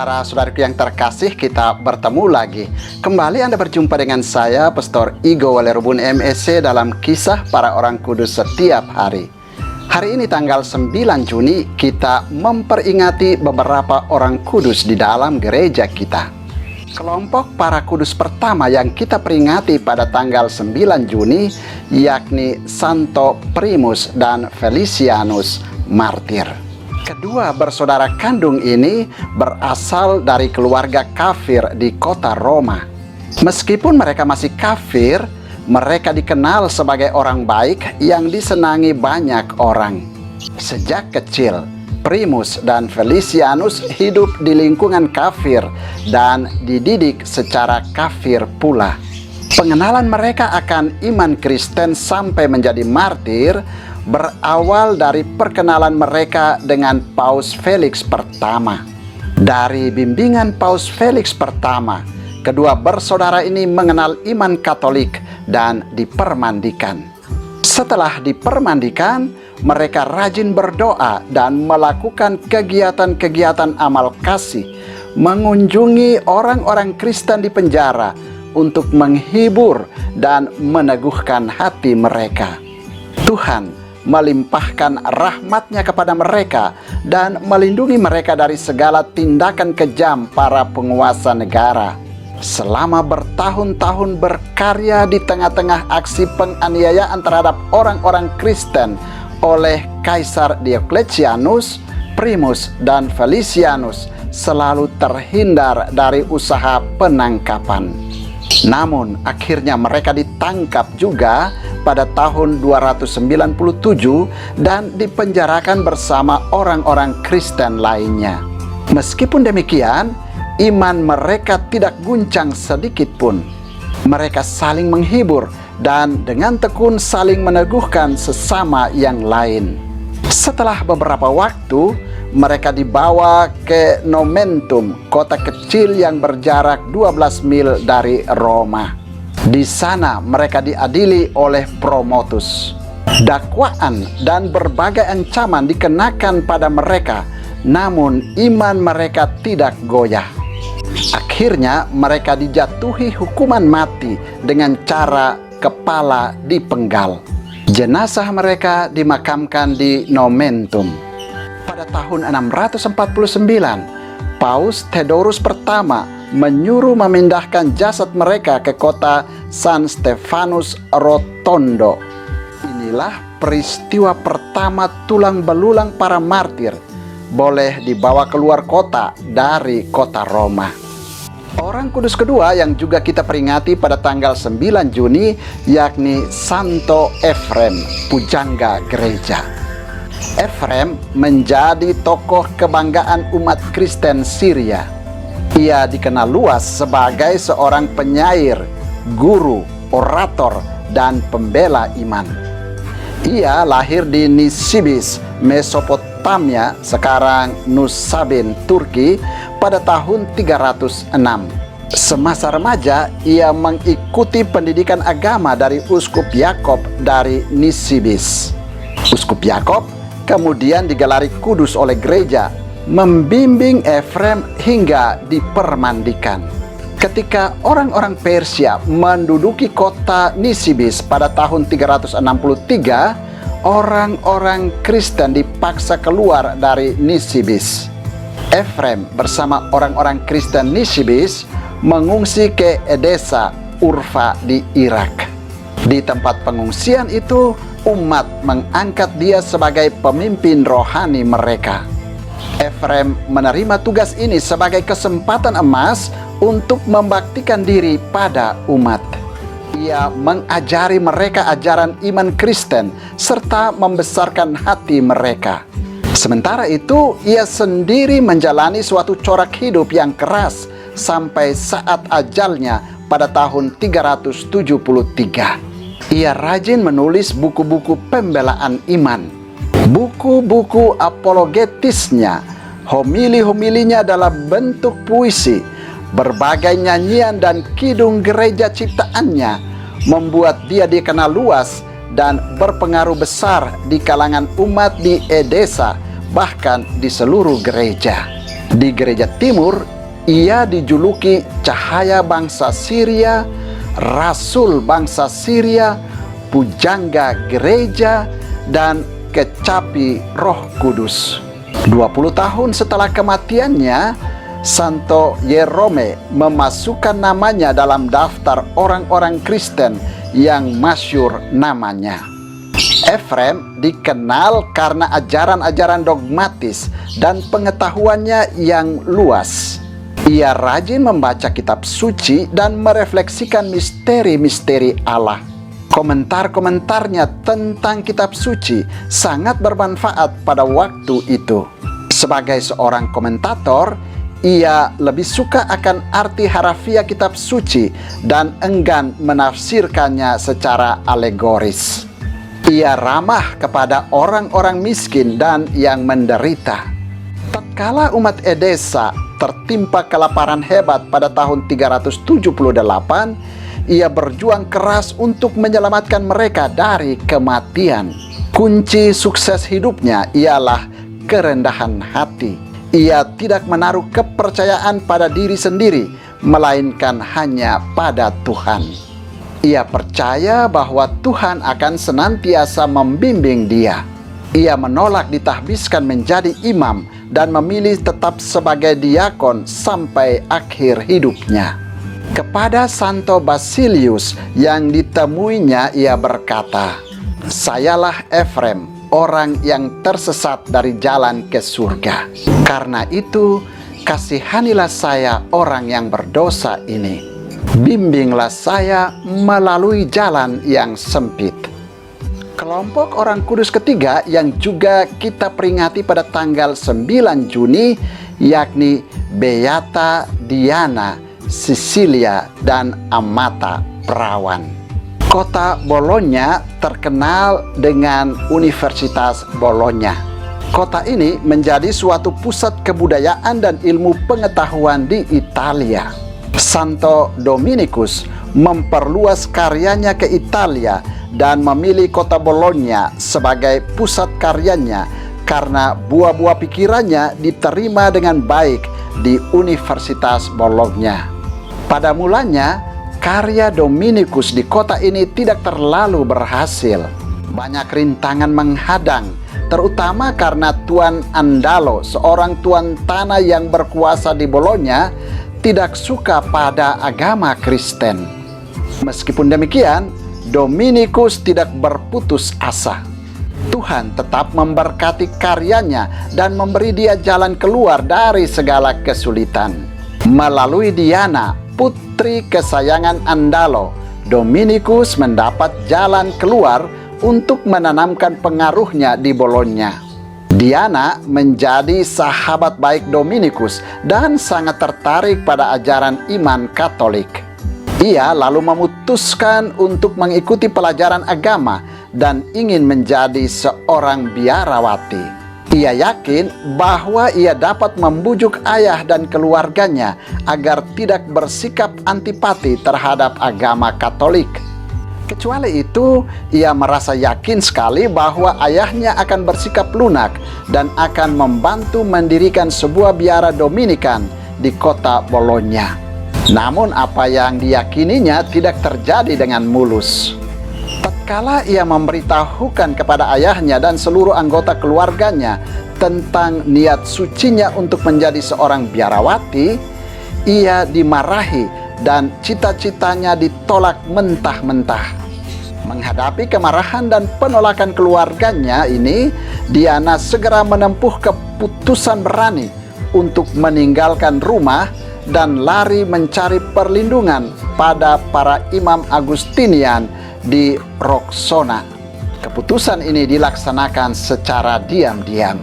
Saudara-saudariku yang terkasih, kita bertemu lagi. Kembali Anda berjumpa dengan saya, Pastor Igo Walerubun MEC dalam Kisah Para Orang Kudus Setiap Hari. Hari ini tanggal 9 Juni, kita memperingati beberapa orang kudus di dalam gereja kita. Kelompok para kudus pertama yang kita peringati pada tanggal 9 Juni, yakni Santo Primus dan Felicianus Martir. Kedua bersaudara kandung ini berasal dari keluarga kafir di kota Roma. Meskipun mereka masih kafir, mereka dikenal sebagai orang baik yang disenangi banyak orang. Sejak kecil, Primus dan Felicianus hidup di lingkungan kafir dan dididik secara kafir pula. Pengenalan mereka akan iman Kristen sampai menjadi martir berawal dari perkenalan mereka dengan Paus Felix pertama. Dari bimbingan Paus Felix pertama, kedua bersaudara ini mengenal iman Katolik dan dipermandikan. Setelah dipermandikan, mereka rajin berdoa dan melakukan kegiatan-kegiatan amal kasih, mengunjungi orang-orang Kristen di penjara untuk menghibur dan meneguhkan hati mereka. Tuhan melimpahkan rahmat-Nya kepada mereka dan melindungi mereka dari segala tindakan kejam para penguasa negara. Selama bertahun-tahun berkarya di tengah-tengah aksi penganiayaan terhadap orang-orang Kristen oleh Kaisar Diocletianus, Primus dan Felicianus selalu terhindar dari usaha penangkapan. Namun akhirnya mereka ditangkap juga pada tahun 297 dan dipenjarakan bersama orang-orang Kristen lainnya. Meskipun demikian, iman mereka tidak guncang sedikit pun. Mereka saling menghibur dan dengan tekun saling meneguhkan sesama yang lain. Setelah beberapa waktu, mereka dibawa ke Nomentum, kota kecil yang berjarak 12 mil dari Roma. Di sana mereka diadili oleh Promotus. Dakwaan dan berbagai ancaman dikenakan pada mereka, namun iman mereka tidak goyah. Akhirnya mereka dijatuhi hukuman mati dengan cara kepala dipenggal. Jenazah mereka dimakamkan di Nomentum. Pada tahun 649, Paus Theodorus pertama menyuruh memindahkan jasad mereka ke kota San Stefanus Rotondo. Inilah peristiwa pertama tulang belulang para martir boleh dibawa keluar kota dari kota Roma. Orang kudus kedua yang juga kita peringati pada tanggal 9 Juni yakni Santo Efrem, pujangga gereja. Efrem menjadi tokoh kebanggaan umat Kristen Syria. Ia dikenal luas sebagai seorang penyair, guru, orator, dan pembela iman. Ia lahir di Nisibis, Mesopotamia, sekarang Nusaybin, Turki, pada tahun 306. Semasa remaja, ia mengikuti pendidikan agama dari Uskup Yakob dari Nisibis. Uskup Yakob kemudian digelari kudus oleh gereja, membimbing Efrem hingga dipermandikan. Ketika orang-orang Persia menduduki kota Nisibis pada tahun 363, orang-orang Kristen dipaksa keluar dari Nisibis. Efrem bersama orang-orang Kristen Nisibis mengungsi ke Edessa, Urfa di Irak. Di tempat pengungsian itu, umat mengangkat dia sebagai pemimpin rohani mereka. Efrem menerima tugas ini sebagai kesempatan emas untuk membaktikan diri pada umat. Ia mengajari mereka ajaran iman Kristen serta membesarkan hati mereka. Sementara itu, ia sendiri menjalani suatu corak hidup yang keras sampai saat ajalnya pada tahun 373. Ia rajin menulis buku-buku pembelaan iman, buku-buku apologetisnya, homili-homilinya dalam bentuk puisi, berbagai nyanyian dan kidung gereja ciptaannya membuat dia dikenal luas dan berpengaruh besar di kalangan umat di Edessa, bahkan di seluruh gereja. Di gereja timur, ia dijuluki cahaya bangsa Syria, rasul bangsa Syria, pujangga gereja, dan kecapi Roh Kudus. 20 tahun setelah kematiannya, Santo Yerome memasukkan namanya dalam daftar orang-orang Kristen yang masyhur namanya. Efrem dikenal karena ajaran-ajaran dogmatis dan pengetahuannya yang luas. Ia rajin membaca kitab suci dan merefleksikan misteri-misteri Allah. Komentar-komentarnya tentang kitab suci sangat bermanfaat pada waktu itu. Sebagai seorang komentator, ia lebih suka akan arti harafiah kitab suci dan enggan menafsirkannya secara alegoris. Ia ramah kepada orang-orang miskin dan yang menderita. Tatkala umat Edessa tertimpa kelaparan hebat pada tahun 378, ia berjuang keras untuk menyelamatkan mereka dari kematian. Kunci sukses hidupnya ialah kerendahan hati. Ia tidak menaruh kepercayaan pada diri sendiri, melainkan hanya pada Tuhan. Ia percaya bahwa Tuhan akan senantiasa membimbing dia. Ia menolak ditahbiskan menjadi imam dan memilih tetap sebagai diakon sampai akhir hidupnya. Kepada Santo Basilius yang ditemuinya, ia berkata, "Sayalah Efrem, orang yang tersesat dari jalan ke surga. Karena itu, kasihanilah saya orang yang berdosa ini. Bimbinglah saya melalui jalan yang sempit." Kelompok orang kudus ketiga yang juga kita peringati pada tanggal 9 Juni, yakni Beata Diana, Sisilia, dan Amata Perawan. Kota Bologna terkenal dengan Universitas Bologna. Kota ini menjadi suatu pusat kebudayaan dan ilmu pengetahuan di Italia. Santo Dominikus memperluas karyanya ke Italia dan memilih kota Bologna sebagai pusat karyanya karena buah-buah pikirannya diterima dengan baik di Universitas Bologna. Pada mulanya, karya Dominikus di kota ini tidak terlalu berhasil. Banyak rintangan menghadang, terutama karena Tuan Andalo, seorang tuan tanah yang berkuasa di Bologna, tidak suka pada agama Kristen. Meskipun demikian, Dominikus tidak berputus asa. Tuhan tetap memberkati karyanya dan memberi dia jalan keluar dari segala kesulitan. Melalui Diana, putri kesayangan Andalo, Dominikus mendapat jalan keluar untuk menanamkan pengaruhnya di Bologna. Diana menjadi sahabat baik Dominikus dan sangat tertarik pada ajaran iman Katolik. Ia lalu memutuskan untuk mengikuti pelajaran agama dan ingin menjadi seorang biarawati. Ia yakin bahwa ia dapat membujuk ayah dan keluarganya agar tidak bersikap antipati terhadap agama Katolik. Kecuali itu, ia merasa yakin sekali bahwa ayahnya akan bersikap lunak dan akan membantu mendirikan sebuah biara Dominikan di kota Bologna. Namun apa yang diyakininya tidak terjadi dengan mulus. Tatkala ia memberitahukan kepada ayahnya dan seluruh anggota keluarganya tentang niat sucinya untuk menjadi seorang biarawati, ia dimarahi dan cita-citanya ditolak mentah-mentah. Menghadapi kemarahan dan penolakan keluarganya ini, Diana segera menempuh keputusan berani untuk meninggalkan rumah dan lari mencari perlindungan pada para imam Agustinian di Roxona. Keputusan ini dilaksanakan secara diam-diam.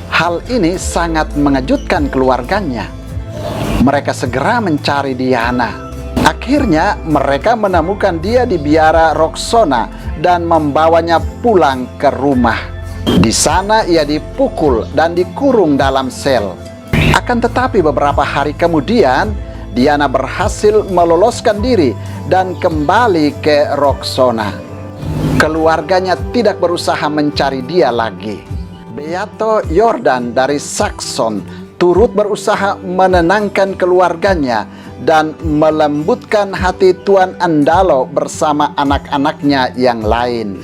Hal ini sangat mengejutkan keluarganya. Mereka segera mencari Diana. Akhirnya mereka menemukan dia di biara Roxona dan membawanya pulang ke rumah. Di sana ia dipukul dan dikurung dalam sel. Akan tetapi beberapa hari kemudian, Diana berhasil meloloskan diri dan kembali ke Roxona. Keluarganya tidak berusaha mencari dia lagi. Beato Yordan dari Saxon turut berusaha menenangkan keluarganya dan melembutkan hati Tuan Andalo bersama anak-anaknya yang lain.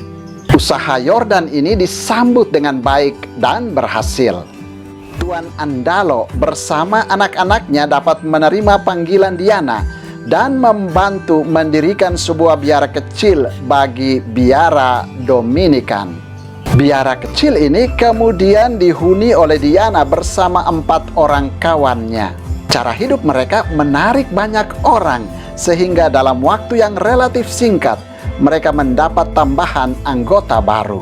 Usaha Yordan ini disambut dengan baik dan berhasil. Tuan Andalo bersama anak-anaknya dapat menerima panggilan Diana dan membantu mendirikan sebuah biara kecil bagi biara Dominikan. Biara kecil ini kemudian dihuni oleh Diana bersama 4 orang kawannya. Cara hidup mereka menarik banyak orang, sehingga dalam waktu yang relatif singkat, mereka mendapat tambahan anggota baru.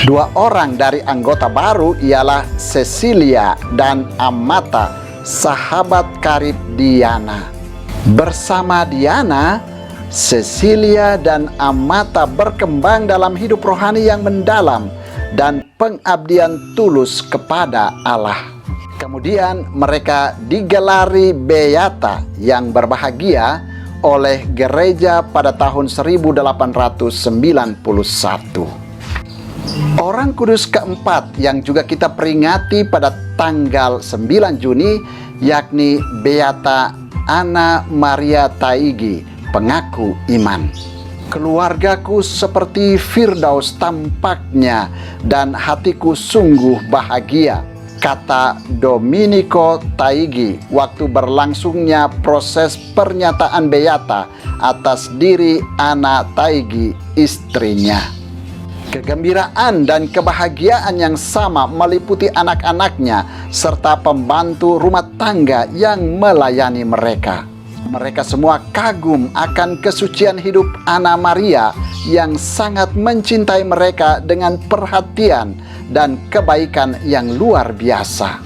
2 orang dari anggota baru ialah Cecilia dan Amata, sahabat karib Diana. Bersama Diana, Cecilia dan Amata berkembang dalam hidup rohani yang mendalam dan pengabdian tulus kepada Allah. Kemudian mereka digelari Beata yang berbahagia oleh gereja pada tahun 1891. Orang kudus keempat yang juga kita peringati pada tanggal 9 Juni yakni Beata Anna Maria Taigi, pengaku iman. Keluargaku seperti Firdaus tampaknya dan hatiku sungguh bahagia, kata Domenico Taigi waktu berlangsungnya proses pernyataan beata atas diri Anna Taigi, istrinya. Kegembiraan dan kebahagiaan yang sama meliputi anak-anaknya serta pembantu rumah tangga yang melayani mereka. Mereka semua kagum akan kesucian hidup Anna Maria yang sangat mencintai mereka dengan perhatian dan kebaikan yang luar biasa.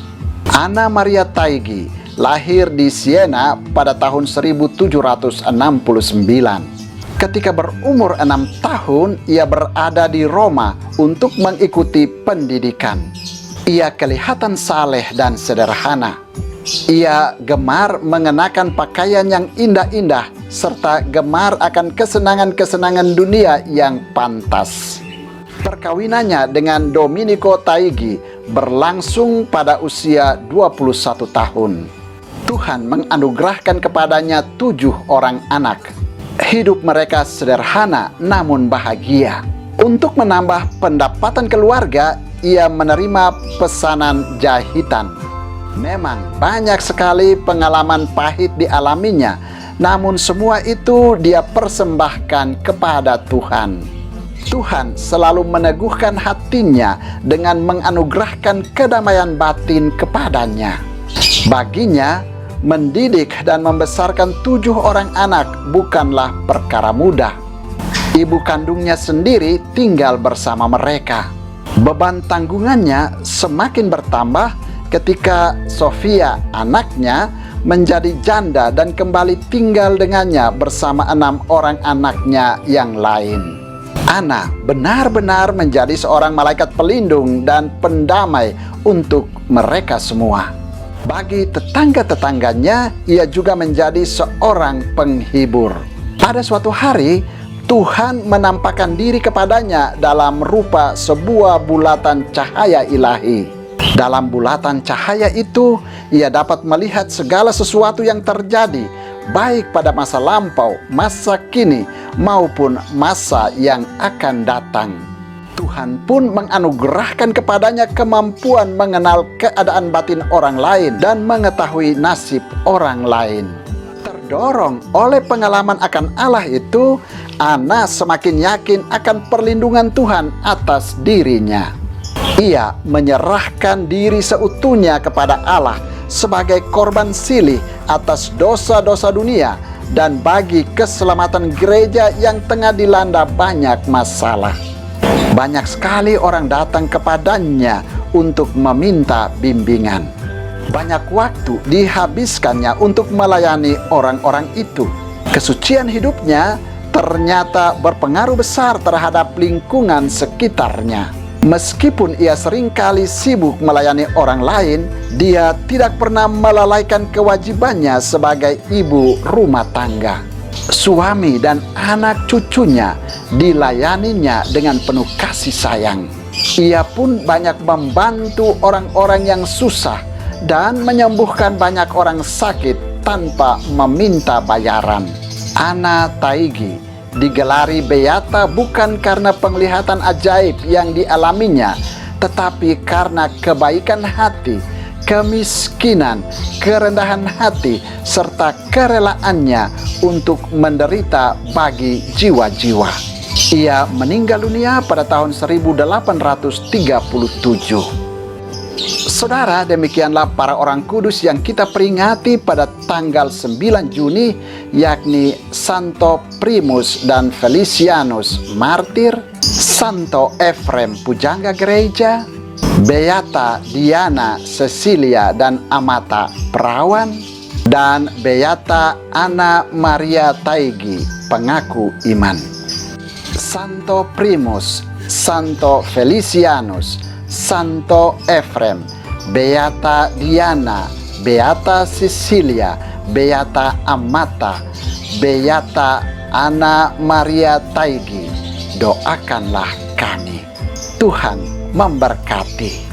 Anna Maria Taigi lahir di Siena pada tahun 1769. Ketika berumur 6 tahun, ia berada di Roma untuk mengikuti pendidikan. Ia kelihatan saleh dan sederhana. Ia gemar mengenakan pakaian yang indah-indah, serta gemar akan kesenangan-kesenangan dunia yang pantas. Perkawinannya dengan Domenico Taigi berlangsung pada usia 21 tahun. Tuhan menganugerahkan kepadanya 7 orang anak. Hidup mereka sederhana namun bahagia. Untuk menambah pendapatan keluarga, ia menerima pesanan jahitan. Memang banyak sekali pengalaman pahit dialaminya, namun semua itu dia persembahkan kepada Tuhan. Tuhan selalu meneguhkan hatinya dengan menganugerahkan kedamaian batin kepadanya. Baginya, mendidik dan membesarkan 7 orang anak bukanlah perkara mudah. Ibu kandungnya sendiri tinggal bersama mereka. Beban tanggungannya semakin bertambah ketika Sofia, anaknya, menjadi janda dan kembali tinggal dengannya bersama 6 orang anaknya yang lain. Anna benar-benar menjadi seorang malaikat pelindung dan pendamai untuk mereka semua. Bagi tetangga-tetangganya, ia juga menjadi seorang penghibur. Pada suatu hari, Tuhan menampakkan diri kepadanya dalam rupa sebuah bulatan cahaya ilahi. Dalam bulatan cahaya itu, ia dapat melihat segala sesuatu yang terjadi, baik pada masa lampau, masa kini, maupun masa yang akan datang. Tuhan pun menganugerahkan kepadanya kemampuan mengenal keadaan batin orang lain dan mengetahui nasib orang lain. Terdorong oleh pengalaman akan Allah itu, Anna semakin yakin akan perlindungan Tuhan atas dirinya. Ia menyerahkan diri seutuhnya kepada Allah sebagai korban silih atas dosa-dosa dunia dan bagi keselamatan gereja yang tengah dilanda banyak masalah. Banyak sekali orang datang kepadanya untuk meminta bimbingan. Banyak waktu dihabiskannya untuk melayani orang-orang itu. Kesucian hidupnya ternyata berpengaruh besar terhadap lingkungan sekitarnya. Meskipun ia seringkali sibuk melayani orang lain, dia tidak pernah melalaikan kewajibannya sebagai ibu rumah tangga. Suami dan anak cucunya dilayaninya dengan penuh kasih sayang. Ia pun banyak membantu orang-orang yang susah dan menyembuhkan banyak orang sakit tanpa meminta bayaran. Anna Taigi digelari beata bukan karena penglihatan ajaib yang dialaminya, tetapi karena kebaikan hati, kemiskinan, kerendahan hati, serta kerelaannya untuk menderita bagi jiwa-jiwa. Ia meninggal dunia pada tahun 1837. Saudara, demikianlah para orang kudus yang kita peringati pada tanggal 9 Juni, yakni Santo Primus dan Felicianus martir, Santo Efrem pujangga gereja, Beata Diana Cecilia dan Amata perawan, dan Beata Anna Maria Taigi pengaku iman. Santo Primus, Santo Felicianus, Santo Efrem, Beata Diana, Beata Cecilia, Beata Amata, Beata Anna Maria Taigi, doakanlah kami. Tuhan memberkati.